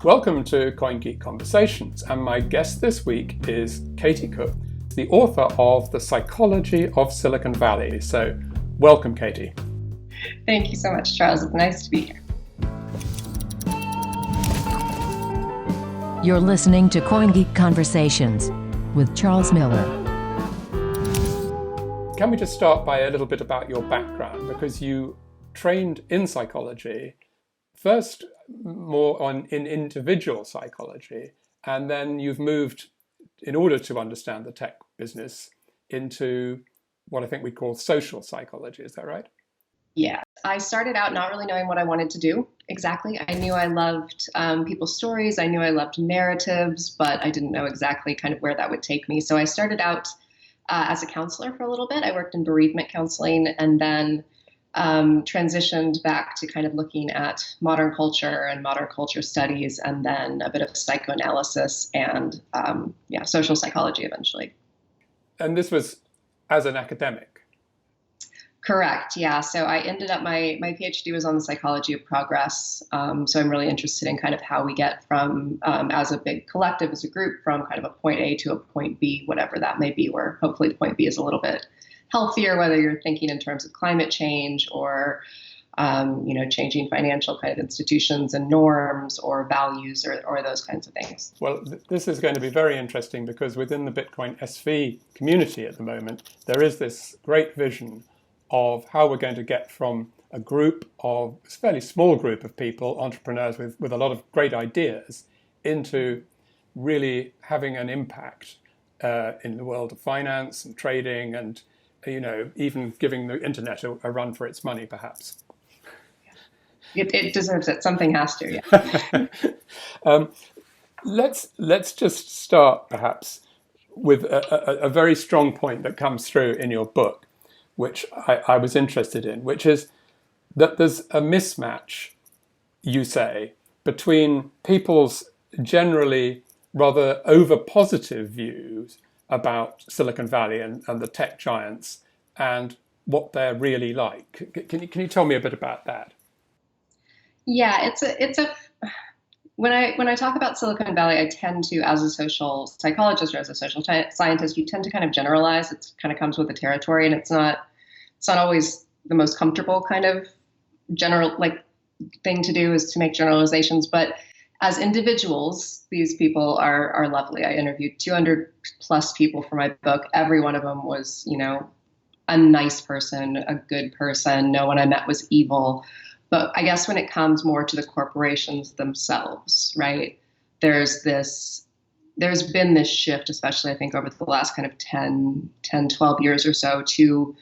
Welcome to CoinGeek Conversations, and my guest this week is Katy Cook, the author of The Psychology of Silicon Valley. So, welcome, Katy. Thank you so much, Charles. It's nice to be here. You're listening to CoinGeek Conversations with Charles Miller. Can we just start by a little bit about your background? Because you trained in psychology, first more in individual psychology, and then you've moved, in order to understand the tech business, into what I think we call social psychology. Is that right? Yeah. I started out not really knowing what I wanted to do exactly. I knew I loved people's stories. I knew I loved narratives, but I didn't know exactly kind of where that would take me. So I started out as a counselor for a little bit. I worked in bereavement counseling and then transitioned back to kind of looking at modern culture and modern culture studies, and then a bit of psychoanalysis and social psychology eventually. And this was as an academic? Correct. Yeah. So I ended up, my PhD was on the psychology of progress. So I'm really interested in kind of how we get from, as a big collective, as a group, from kind of a point A to a point B, whatever that may be, where hopefully the point B is a little bit healthier, whether you're thinking in terms of climate change or, changing financial kind of institutions and norms or values or those kinds of things. Well, this is going to be very interesting because within the Bitcoin SV community at the moment, there is this great vision of how we're going to get from a group of, a fairly small group of people, entrepreneurs with a lot of great ideas, into really having an impact in the world of finance and trading and, even giving the internet a run for its money, perhaps. It deserves it. Something has to, yeah. Let's just start, perhaps, with a very strong point that comes through in your book, which I was interested in, which is that there's a mismatch, you say, between people's generally rather over-positive views about Silicon Valley and the tech giants and what they're really like. Can you tell me a bit about that? Yeah, when I talk about Silicon Valley, I tend to, as a social psychologist or as a social scientist, you tend to kind of generalize. It kind of comes with the territory, and it's not always the most comfortable kind of general thing to do is to make generalizations. But as individuals, these people are lovely. I interviewed 200 plus people for my book. Every one of them was, a nice person, a good person. No one I met was evil. But I guess when it comes more to the corporations themselves, right, there's been this shift, especially I think over the last kind of 10, 12 years or so, to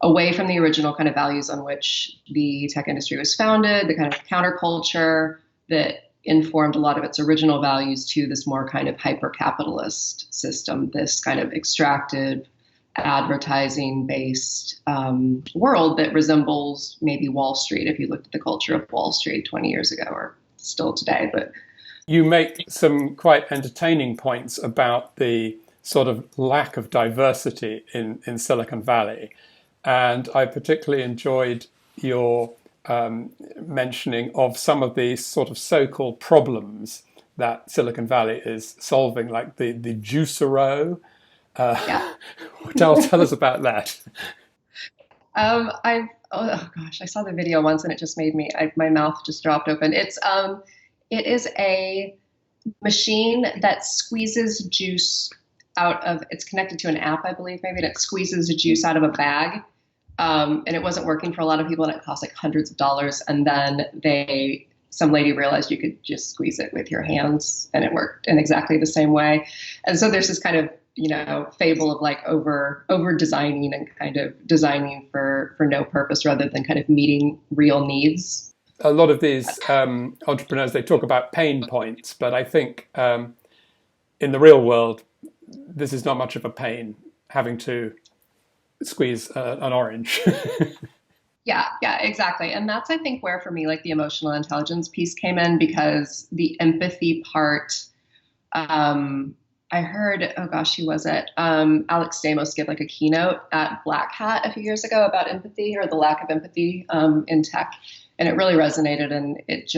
away from the original kind of values on which the tech industry was founded, the kind of counterculture that informed a lot of its original values, to this more kind of hyper-capitalist system, this kind of extractive, advertising-based world that resembles maybe Wall Street, if you looked at the culture of Wall Street 20 years ago or still today. But you make some quite entertaining points about the sort of lack of diversity in Silicon Valley. And I particularly enjoyed your mentioning of some of the sort of so-called problems that Silicon Valley is solving, like the juicerow. Tell us about that. I saw the video once and it just made my mouth just dropped open. It is a machine that squeezes juice out of, it's connected to an app, I believe, maybe, and it squeezes the juice out of a bag. And it wasn't working for a lot of people, and it cost like hundreds of dollars. And then some lady realized you could just squeeze it with your hands, and it worked in exactly the same way. And so there's this kind of, fable of like over designing and kind of designing for no purpose rather than kind of meeting real needs. A lot of these entrepreneurs, they talk about pain points, but I think in the real world, this is not much of a pain, having to squeeze an orange. Yeah, exactly. And that's, I think, where for me, like the emotional intelligence piece came in, because the empathy part, I heard, who was it? Alex Stamos give like a keynote at Black Hat a few years ago about empathy, or the lack of empathy in tech. And it really resonated. And it's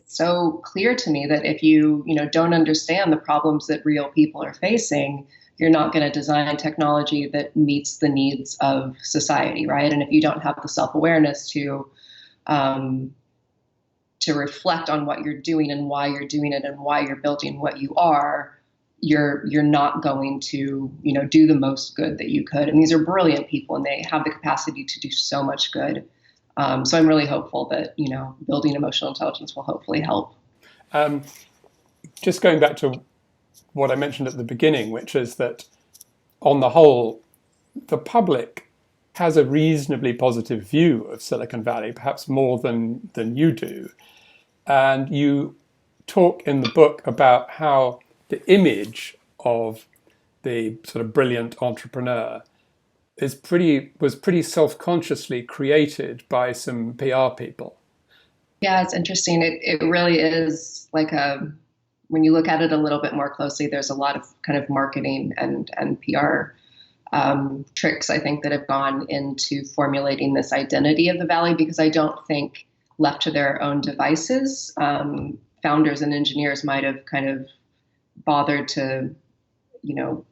so clear to me that if you don't understand the problems that real people are facing, you're not going to design technology that meets the needs of society, right? And if you don't have the self-awareness um, to reflect on what you're doing and why you're doing it and why you're building what you are, you're not going to do the most good that you could. And these are brilliant people, and they have the capacity to do so much good. So I'm really hopeful that building emotional intelligence will hopefully help. Just going back to what I mentioned at the beginning, which is that on the whole, the public has a reasonably positive view of Silicon Valley, perhaps more than you do. And you talk in the book about how the image of the sort of brilliant entrepreneur was pretty self-consciously created by some PR people. Yeah, it's interesting. It really is like when you look at it a little bit more closely, there's a lot of kind of marketing and PR tricks, I think, that have gone into formulating this identity of the Valley, because I don't think, left to their own devices, founders and engineers might have kind of bothered to,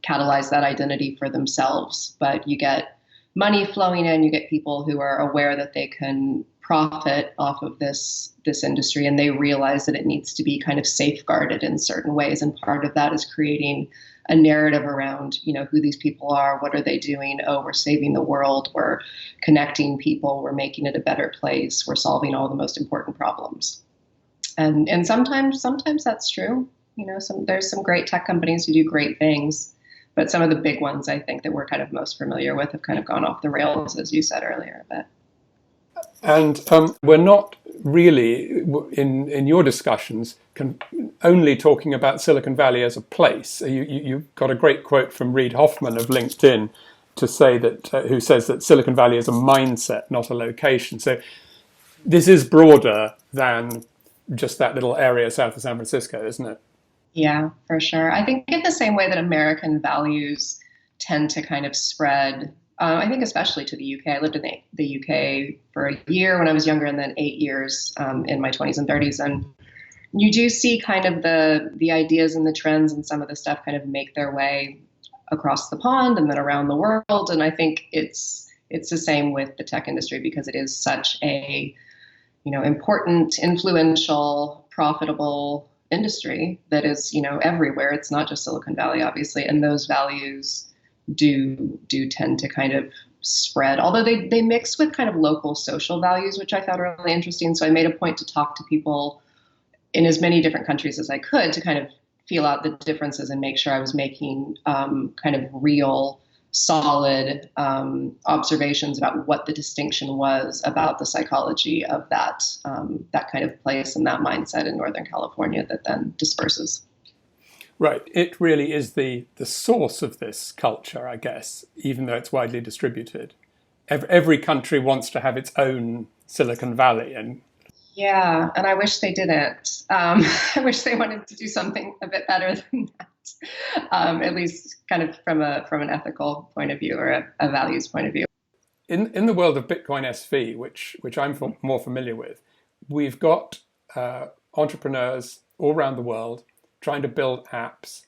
catalyze that identity for themselves. But you get money flowing in, you get people who are aware that they can profit off of this industry, and they realize that it needs to be kind of safeguarded in certain ways. And part of that is creating a narrative around, who these people are, what are they doing? Oh, we're saving the world, we're connecting people, we're making it a better place, we're solving all the most important problems. And sometimes that's true. There's some great tech companies who do great things, but some of the big ones, I think, that we're kind of most familiar with have kind of gone off the rails, as you said earlier. And we're not really, in your discussions, only talking about Silicon Valley as a place. You've got a great quote from Reid Hoffman of LinkedIn to say that, who says that Silicon Valley is a mindset, not a location. So this is broader than just that little area south of San Francisco, isn't it? Yeah, for sure. I think in the same way that American values tend to kind of spread, I think especially to the UK. I lived in the UK for a year when I was younger, and then 8 years in my 20s and 30s. And you do see kind of the ideas and the trends and some of the stuff kind of make their way across the pond and then around the world. And I think it's the same with the tech industry, because it is such a important, influential, profitable industry that is everywhere. It's not just Silicon Valley, obviously, and those values do tend to kind of spread, although they mix with kind of local social values, which I found really interesting. So I made a point to talk to people in as many different countries as I could to kind of feel out the differences and make sure I was making kind of real, solid observations about what the distinction was about the psychology of that kind of place and that mindset in Northern California that then disperses. Right. It really is the source of this culture, I guess, even though it's widely distributed. Every country wants to have its own Silicon Valley. And yeah, and I wish they didn't. I wish they wanted to do something a bit better than that, at least kind of from an ethical point of view or a values point of view. in the world of Bitcoin SV, which I'm more familiar with, we've got entrepreneurs all around the world trying to build apps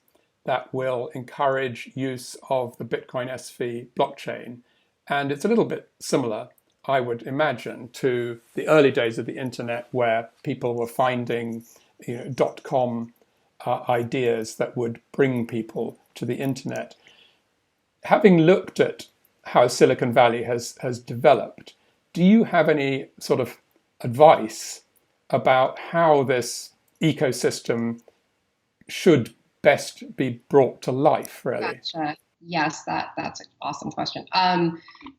that will encourage use of the Bitcoin SV blockchain. And it's a little bit similar, I would imagine, to the early days of the internet, where people were finding .com ideas that would bring people to the internet. Having looked at how Silicon Valley has developed, do you have any sort of advice about how this ecosystem should best be brought to life, really? Gotcha. Yes, that's an awesome question.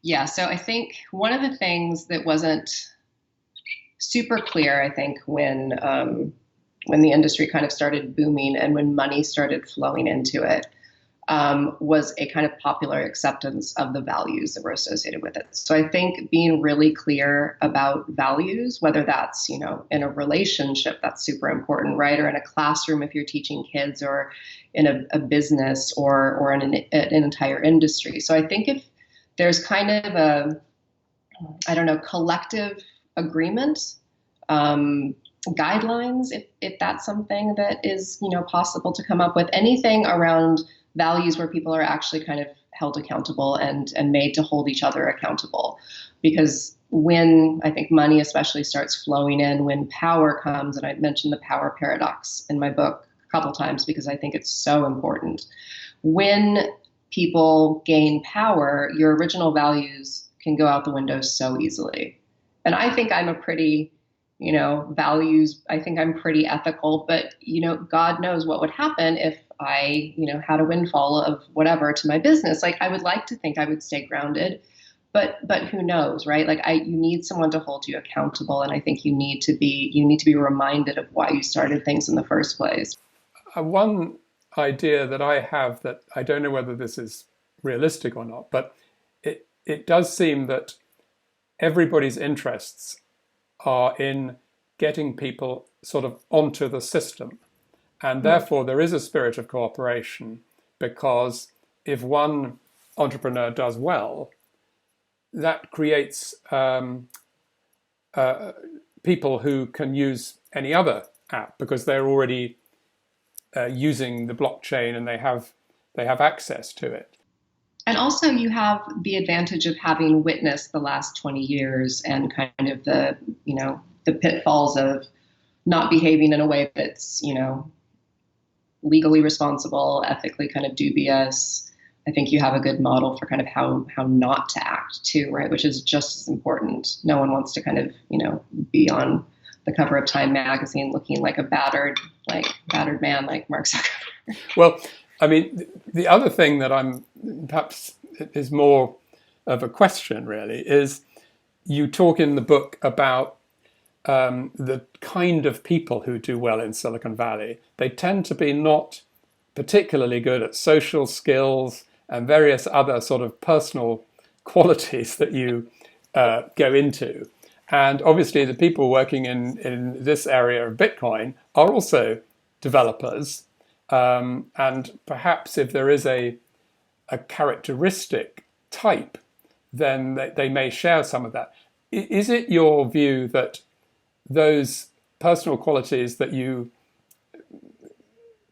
Yeah, so I think one of the things that wasn't super clear, I think, when the industry kind of started booming and when money started flowing into it, was a kind of popular acceptance of the values that were associated with it. So I think being really clear about values, whether that's, in a relationship, that's super important, right? Or in a classroom, if you're teaching kids, or in a business, or in an entire industry. So I think if there's kind of collective agreement guidelines, if that's something that is, possible to come up with. Anything around values where people are actually kind of held accountable and made to hold each other accountable. Because when I think money especially starts flowing in, when power comes, and I mentioned the power paradox in my book a couple times because I think it's so important. When people gain power, your original values can go out the window so easily. And I think I'm a pretty, values, I think I'm pretty ethical, but, God knows what would happen if I, had a windfall of whatever to my business. Like, I would like to think I would stay grounded, but who knows, right? Like, you need someone to hold you accountable. And I think you need to be reminded of why you started things in the first place. One idea that I have, that I don't know whether this is realistic or not, but it does seem that everybody's interests are in getting people sort of onto the system. And therefore, there is a spirit of cooperation, because if one entrepreneur does well, that creates people who can use any other app because they're already using the blockchain and they have access to it. And also you have the advantage of having witnessed the last 20 years and kind of the pitfalls of not behaving in a way that's, legally responsible, ethically kind of dubious. I think you have a good model for kind of how not to act too, right? Which is just as important. No one wants to kind of, be on the cover of Time magazine looking like a battered man like Mark Zuckerberg. Well, I mean, the other thing that I'm perhaps is more of a question really is you talk in the book about the kind of people who do well in Silicon Valley. They tend to be not particularly good at social skills and various other sort of personal qualities that you go into. And obviously the people working in this area of Bitcoin are also developers. And perhaps if there is a characteristic type, then they may share some of that. Is it your view that those personal qualities that you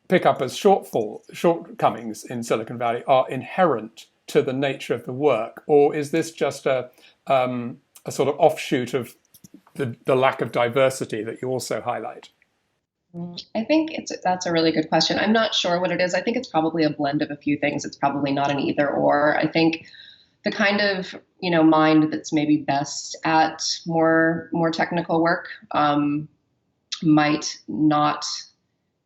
pick up as shortcomings in Silicon Valley are inherent to the nature of the work, or is this just a sort of offshoot of the lack of diversity that you also highlight? I think that's a really good question. I'm not sure what it is. I think it's probably a blend of a few things. It's probably not an either or. I think the kind of mind that's maybe best at more technical work might not.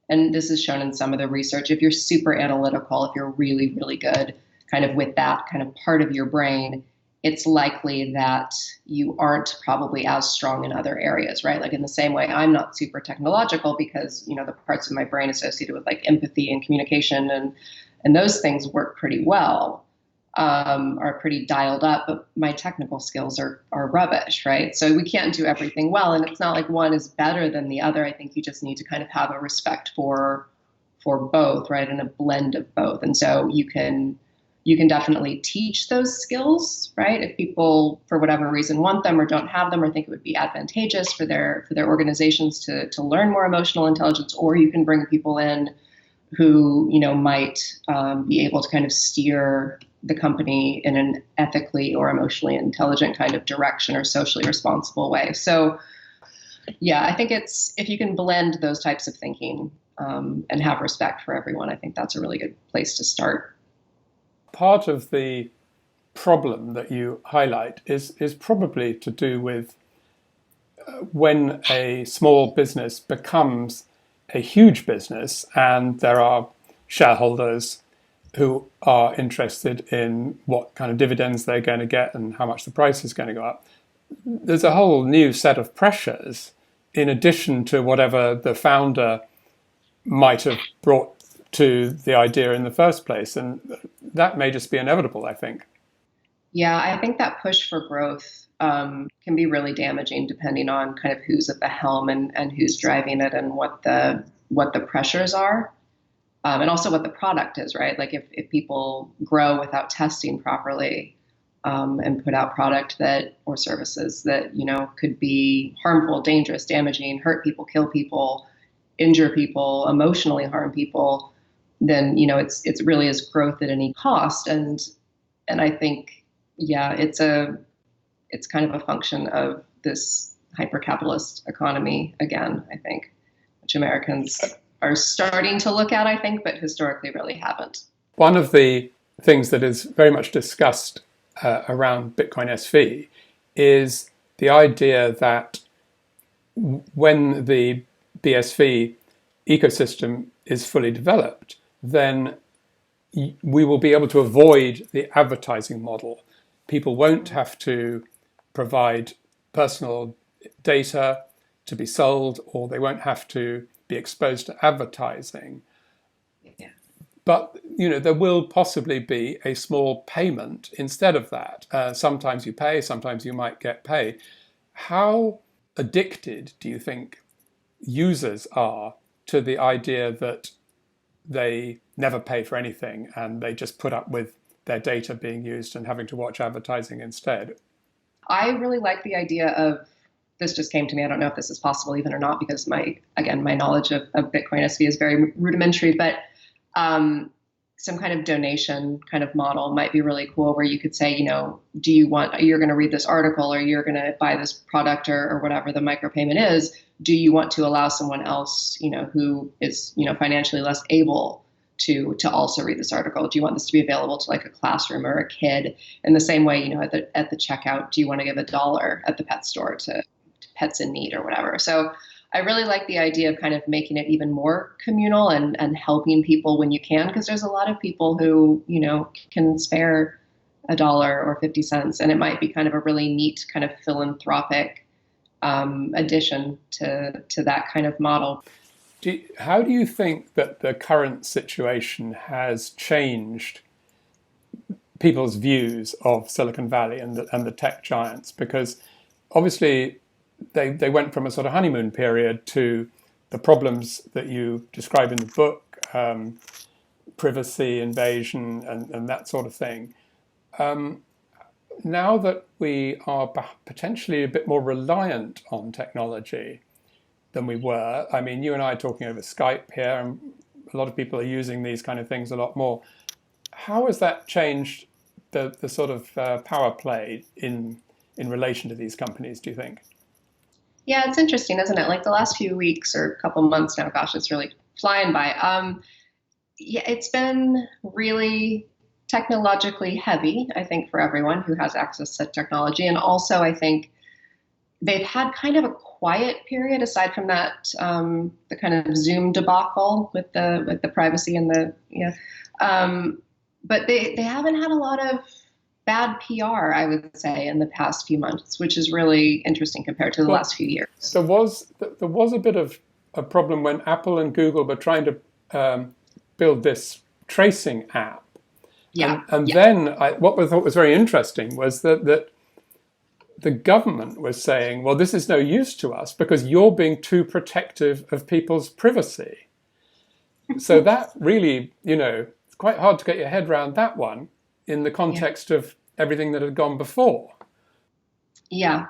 And this is shown in some of the research. If you're super analytical, if you're really, really good kind of with that kind of part of your brain, it's likely that you aren't probably as strong in other areas, right? Like in the same way, I'm not super technological because, the parts of my brain associated with like empathy and communication and those things work pretty well, are pretty dialed up, but my technical skills are rubbish, right? So we can't do everything well. And it's not like one is better than the other. I think you just need to kind of have a respect for both, right? And a blend of both. And so you can definitely teach those skills, right? If people, for whatever reason, want them or don't have them or think it would be advantageous for their organizations to learn more emotional intelligence, or you can bring people in who, might be able to kind of steer the company in an ethically or emotionally intelligent kind of direction or socially responsible way. So, yeah, I think it's if you can blend those types of thinking and have respect for everyone, I think that's a really good place to start. Part of the problem that you highlight is probably to do with when a small business becomes a huge business and there are shareholders who are interested in what kind of dividends they're going to get and how much the price is going to go up. There's a whole new set of pressures in addition to whatever the founder might have brought to the idea in the first place. And that may just be inevitable, I think. Yeah, I think that push for growth can be really damaging depending on kind of who's at the helm and who's driving it and what the pressures are. And also what the product is, right? Like if people grow without testing properly, and put out product that or services that could be harmful, dangerous, damaging, hurt people, kill people, injure people, emotionally harm people, then it's really is growth at any cost. And I think it's kind of a function of this hyper-capitalist economy again, I think, which Americans are starting to look at, I think, but historically really haven't. One of the things that is very much discussed around Bitcoin SV is the idea that when the BSV ecosystem is fully developed, then we will be able to avoid the advertising model. People won't have to provide personal data to be sold, or they won't have to be exposed to advertising. Yeah. But there will possibly be a small payment instead of that. Sometimes you pay, sometimes you might get paid. How addicted do you think users are to the idea that they never pay for anything and they just put up with their data being used and having to watch advertising instead? I really like the idea of, this just came to me, I don't know if this is possible even or not, because my knowledge of Bitcoin SV is very rudimentary, but some kind of donation kind of model might be really cool, where you could say, you're going to read this article, or you're going to buy this product, or whatever the micropayment is. Do you want to allow someone else, who is, financially less able to also read this article? Do you want this to be available to like a classroom or a kid? In the same way, at the checkout, do you want to give $1 at the pet store to pets in need or whatever? So I really like the idea of kind of making it even more communal and helping people when you can, because there's a lot of people who, can spare $1 or 50 cents. And it might be kind of a really neat kind of philanthropic addition to that kind of model. How do you think that the current situation has changed people's views of Silicon Valley and the tech giants? Because obviously they went from a sort of honeymoon period to the problems that you describe in the book, privacy invasion and that sort of thing. Now that we are potentially a bit more reliant on technology than we were, I mean, you and I are talking over Skype here, and a lot of people are using these kind of things a lot more. How has that changed the sort of power play in relation to these companies, do you think? Yeah, it's interesting, isn't it? Like the last few weeks or couple months now, gosh, it's really flying by. Yeah, it's been really technologically heavy, I think, for everyone who has access to technology. And also, I think they've had kind of a quiet period aside from that, the kind of Zoom debacle with the privacy and but they haven't had a lot of bad PR, I would say, in the past few months, which is really interesting compared to the last few years. There was a bit of a problem when Apple and Google were trying to build this tracing app. Yeah. And then what I thought was very interesting was that the government was saying, well, this is no use to us because you're being too protective of people's privacy. So that really, it's quite hard to get your head around that one in the context of everything that had gone before. Yeah,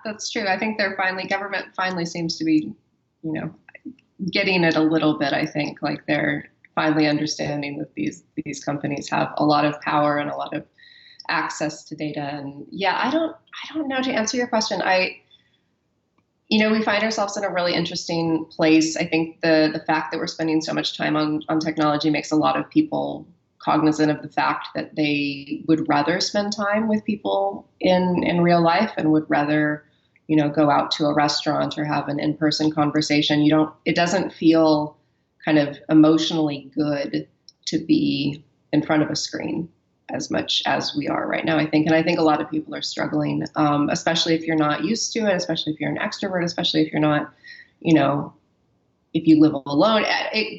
that's true. I think government finally seems to be, getting it a little bit. I think like they're finally understanding that these companies have a lot of power and a lot of access to data. And I don't know, to answer your question. We find ourselves in a really interesting place. I think the fact that we're spending so much time on technology makes a lot of people cognizant of the fact that they would rather spend time with people in real life and would rather, go out to a restaurant or have an in-person conversation. It doesn't feel kind of emotionally good to be in front of a screen as much as we are right now, I think. And I think a lot of people are struggling, especially if you're not used to it, especially if you're an extrovert, especially if you're not, if you live alone.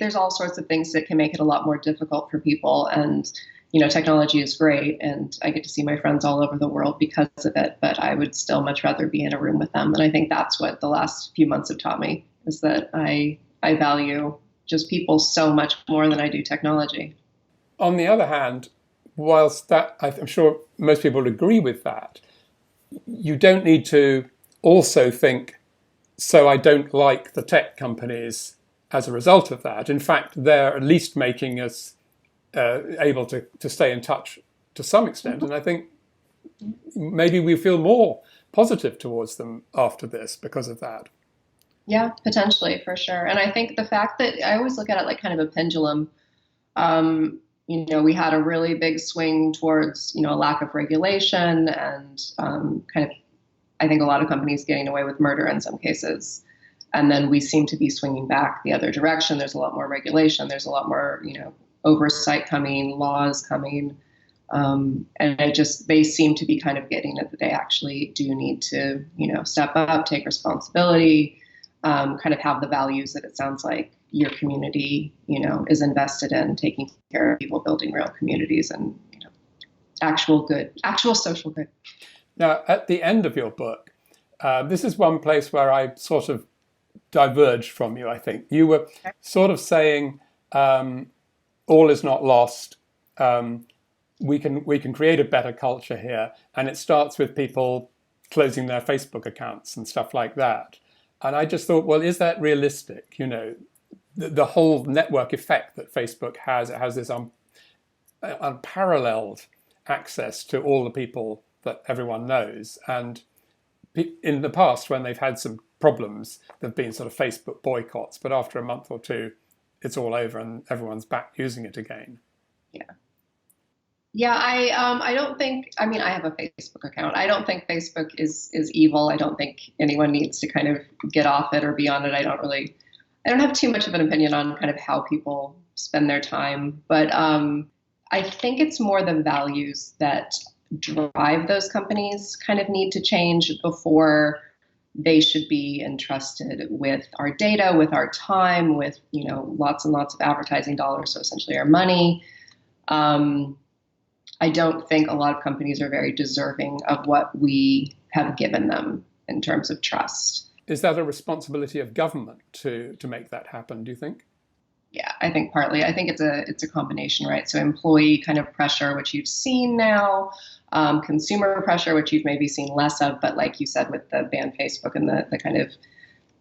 There's all sorts of things that can make it a lot more difficult for people. And, technology is great, and I get to see my friends all over the world because of it, but I would still much rather be in a room with them. And I think that's what the last few months have taught me, is that I value just people so much more than I do technology. On the other hand, whilst that I'm sure most people would agree with that, you don't need to also think, so I don't like the tech companies as a result of that. In fact, they're at least making us able to stay in touch to some extent. And I think maybe we feel more positive towards them after this because of that. Yeah, potentially, for sure. And I think the fact that I always look at it like kind of a pendulum. We had a really big swing towards, a lack of regulation and kind of, I think a lot of companies getting away with murder in some cases. And then we seem to be swinging back the other direction. There's a lot more regulation. There's a lot more, oversight coming, laws coming. And they seem to be kind of getting it that they actually do need to, step up, take responsibility, kind of have the values that it sounds like your community, is invested in, taking care of people, building real communities and, actual social good. Now, at the end of your book, this is one place where I sort of diverged from you, I think. You were sort of saying, all is not lost. We can create a better culture here. And it starts with people closing their Facebook accounts and stuff like that. And I just thought, well, is that realistic? The whole network effect that Facebook has, it has this unparalleled access to all the people that everyone knows. And in the past, when they've had some problems, there've been sort of Facebook boycotts. But after a month or two, it's all over and everyone's back using it again. Yeah. Yeah, I don't think, I have a Facebook account. I don't think Facebook is evil. I don't think anyone needs to kind of get off it or be on it. I don't have too much of an opinion on kind of how people spend their time, but I think it's more the values that drive those companies kind of need to change before they should be entrusted with our data, with our time, with, lots and lots of advertising dollars. So essentially our money. I don't think a lot of companies are very deserving of what we have given them in terms of trust. Is that a responsibility of government to make that happen, do you think? Yeah, I think partly. I think it's a combination, right? So employee kind of pressure, which you've seen now, consumer pressure, which you've maybe seen less of, but like you said, with the ban Facebook and the kind of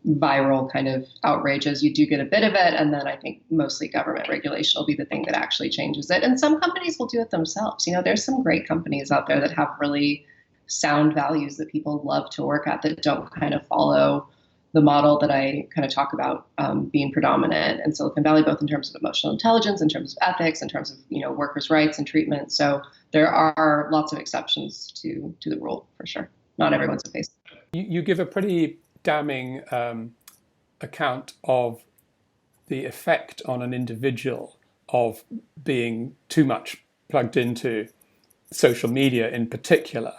viral kind of outrages, you do get a bit of it. And then I think mostly government regulation will be the thing that actually changes it. And some companies will do it themselves. There's some great companies out there that have really sound values that people love to work at that don't kind of follow the model that I kind of talk about being predominant in Silicon Valley, both in terms of emotional intelligence, in terms of ethics, in terms of, workers' rights and treatment. So there are lots of exceptions to the rule, for sure. Not everyone's a Facebook. You give a pretty damning account of the effect on an individual of being too much plugged into social media in particular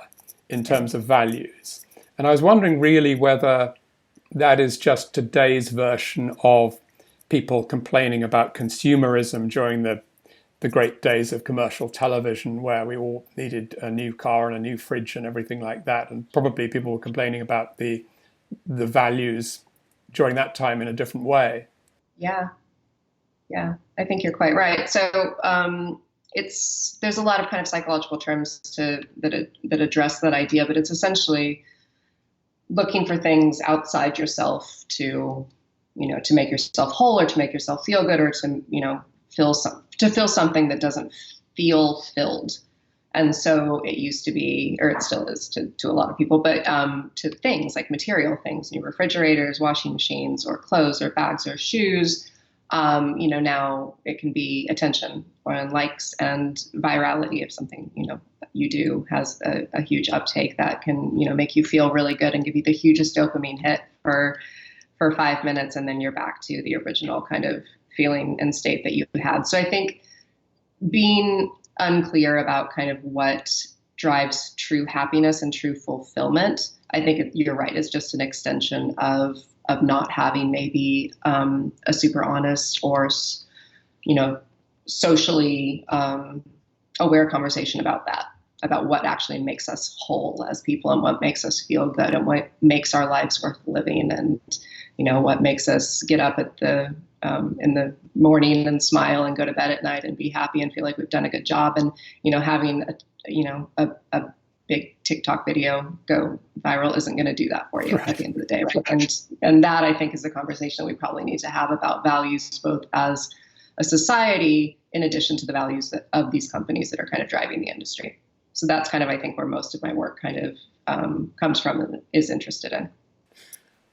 in terms of values. And I was wondering really whether that is just today's version of people complaining about consumerism during the great days of commercial television where we all needed a new car and a new fridge and everything like that. And probably people were complaining about the values during that time in a different way. Yeah, I think you're quite right. So there's a lot of kind of psychological terms that address that idea, but it's essentially looking for things outside yourself to make yourself whole or to make yourself feel good or to feel something that doesn't feel filled. And so it used to be, or it still is to a lot of people, but to things like material things, new refrigerators, washing machines, or clothes, or bags, or shoes. Now it can be attention or likes and virality. If something you do has a huge uptake, that can make you feel really good and give you the hugest dopamine hit for 5 minutes, and then you're back to the original kind of feeling and state that you had. So I think being unclear about kind of what drives true happiness and true fulfillment, I think you're right, is just an extension of not having maybe a super honest or socially aware conversation about that, about what actually makes us whole as people and what makes us feel good and what makes our lives worth living and what makes us get up at the in the morning and smile and go to bed at night and be happy and feel like we've done a good job. And, having a big TikTok video go viral isn't going to do that for you at the end of the day. Right? And that, I think, is a conversation we probably need to have about values, both as a society, in addition to the values of these companies that are kind of driving the industry. So that's kind of, I think, where most of my work kind of comes from and is interested in.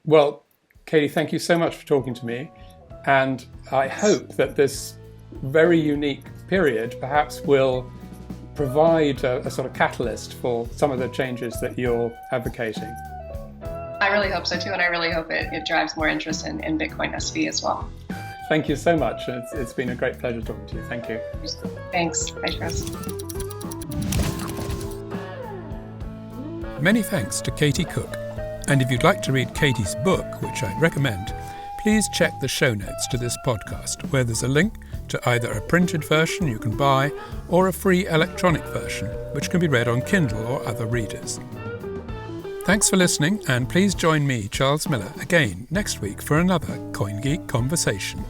Well, Katy, thank you so much for talking to me. And I hope that this very unique period perhaps will provide a sort of catalyst for some of the changes that you're advocating. I really hope so too, and I really hope it drives more interest in Bitcoin SV as well. Thank you so much. It's been a great pleasure talking to you. Thank you. Thanks. Bye, Chris. Many thanks to Katy Cook. And if you'd like to read Katy's book, which I'd recommend, please check the show notes to this podcast, where there's a link to either a printed version you can buy or a free electronic version, which can be read on Kindle or other readers. Thanks for listening, and please join me, Charles Miller, again next week for another CoinGeek Conversation.